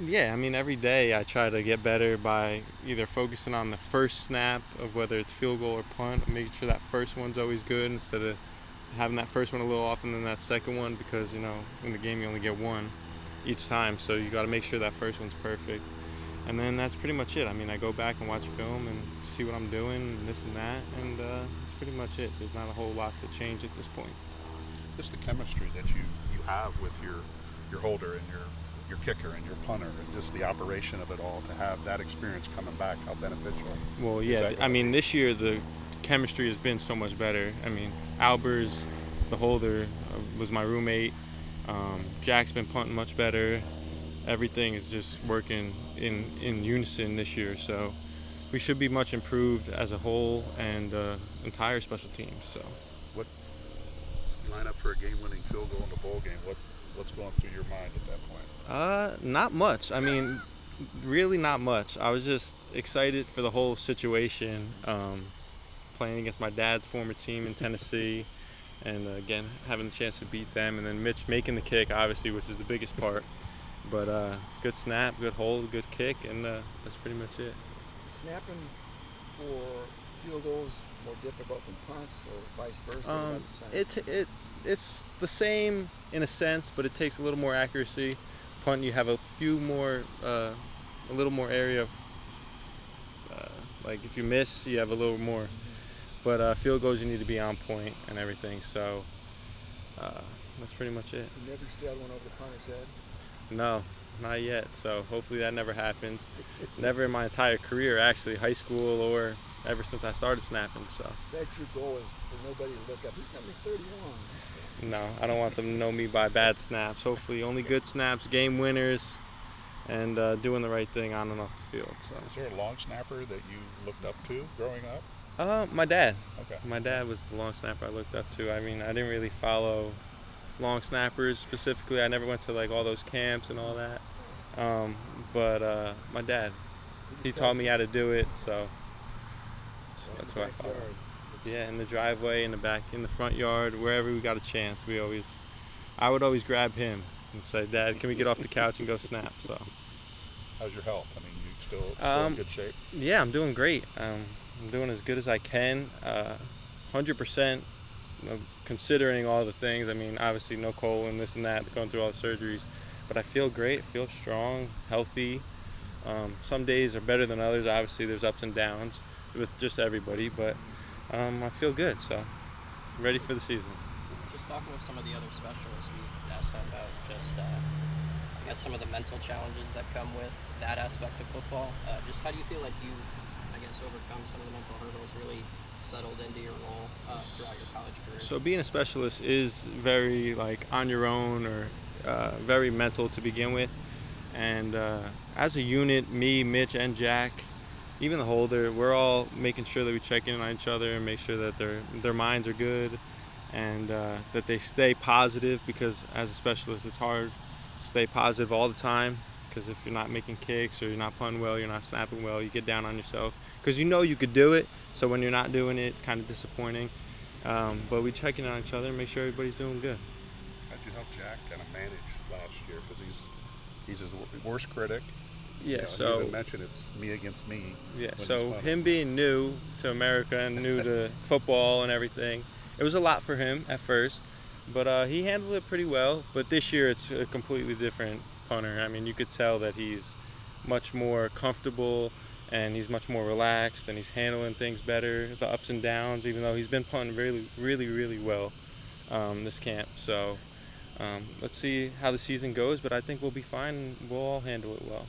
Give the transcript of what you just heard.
Yeah, I mean, every day I try to get better by either focusing on the first snap of whether it's field goal or punt, making sure that first one's always good instead of having that first one a little off and then that second one because, in the game you only get one each time. So you got to make sure that first one's perfect. And then that's pretty much it. I mean, I go back and watch film and see what I'm doing and this and that, and that's pretty much it. There's not a whole lot to change at this point. Just the chemistry that you have with your holder and your kicker and your punter and just the operation of it all to have that experience coming back, how beneficial Well, is yeah, that I going to mean, be? this year the chemistry has been so much better. I mean, Albers, the holder, was my roommate. Jack's been punting much better. Everything is just working in unison this year. So we should be much improved as a whole and entire special teams. So What line up for a game-winning field goal in the bowl game? What's going through your mind at that point? not much. I mean, really not much. I was just excited for the whole situation. Playing against my dad's former team in Tennessee, and again having the chance to beat them, and then Mitch making the kick, obviously, which is the biggest part. But good snap, good hold, good kick, and that's pretty much it. Snapping for field goals more difficult than punts, or vice versa? About the same. It's the same in a sense, but it takes a little more accuracy. Punt, you have a little more area of, like if you miss, you have a little more. But field goals, you need to be on point and everything. So uh, that's pretty much it. You never sailed one over the punter's head. No, not yet. So hopefully that never happens. Never in my entire career, actually, high school or ever since I started snapping. So That's your goal, is for nobody to look up. He's number 31. no, I don't want them to know me by bad snaps. Hopefully, only good snaps, game winners, and doing the right thing on and off the field. So Is there a long snapper that you looked up to growing up? my dad. Okay. My dad was the long snapper I looked up to. I mean, I didn't really follow long snappers specifically. I never went to like all those camps and all that. Um, but my dad, he taught me how to do it, so that's what I follow. Yeah, in the driveway, in the back, in the front yard, wherever we got a chance, I would always grab him and say, "Dad, can we get off the couch and go snap?" So, How's your health? I mean, you still in um, good shape? yeah, I'm doing great. I'm doing as good as I can. 100%. Considering all the things, I mean, obviously no colon, this and that, going through all the surgeries, but I feel great, feel strong, healthy. Some days are better than others. Obviously, there's ups and downs with just everybody, but I feel good, so I'm ready for the season. Just talking with some of the other specialists, we asked them about just, I guess, some of the mental challenges that come with that aspect of football. Just how do you feel like you've, I guess, overcome some of the mental hurdles, really settled into your role throughout your college career? So being a specialist is very like on your own or very mental to begin with, and as a unit, me, Mitch, and Jack, even the holder, we're all making sure that we check in on each other and make sure that their minds are good and that they stay positive, because as a specialist it's hard to stay positive all the time, because if you're not making kicks or you're not punting well, you're not snapping well, you get down on yourself because you know you could do it, so when you're not doing it, it's kind of disappointing. But we check in on each other and make sure everybody's doing good. How'd you help Jack kind of manage last year? Because he's his worst critic. Yeah, You so even mentioned it's me against me. yeah, when he's so punting. him being new to America and new to football and everything, it was a lot for him at first, but he handled it pretty well. But this year it's a completely different punter. I mean, you could tell that he's much more comfortable and he's much more relaxed and he's handling things better, the ups and downs, even though he's been punting really, really, really well this camp. So let's see how the season goes, but I think we'll be fine and we'll all handle it well.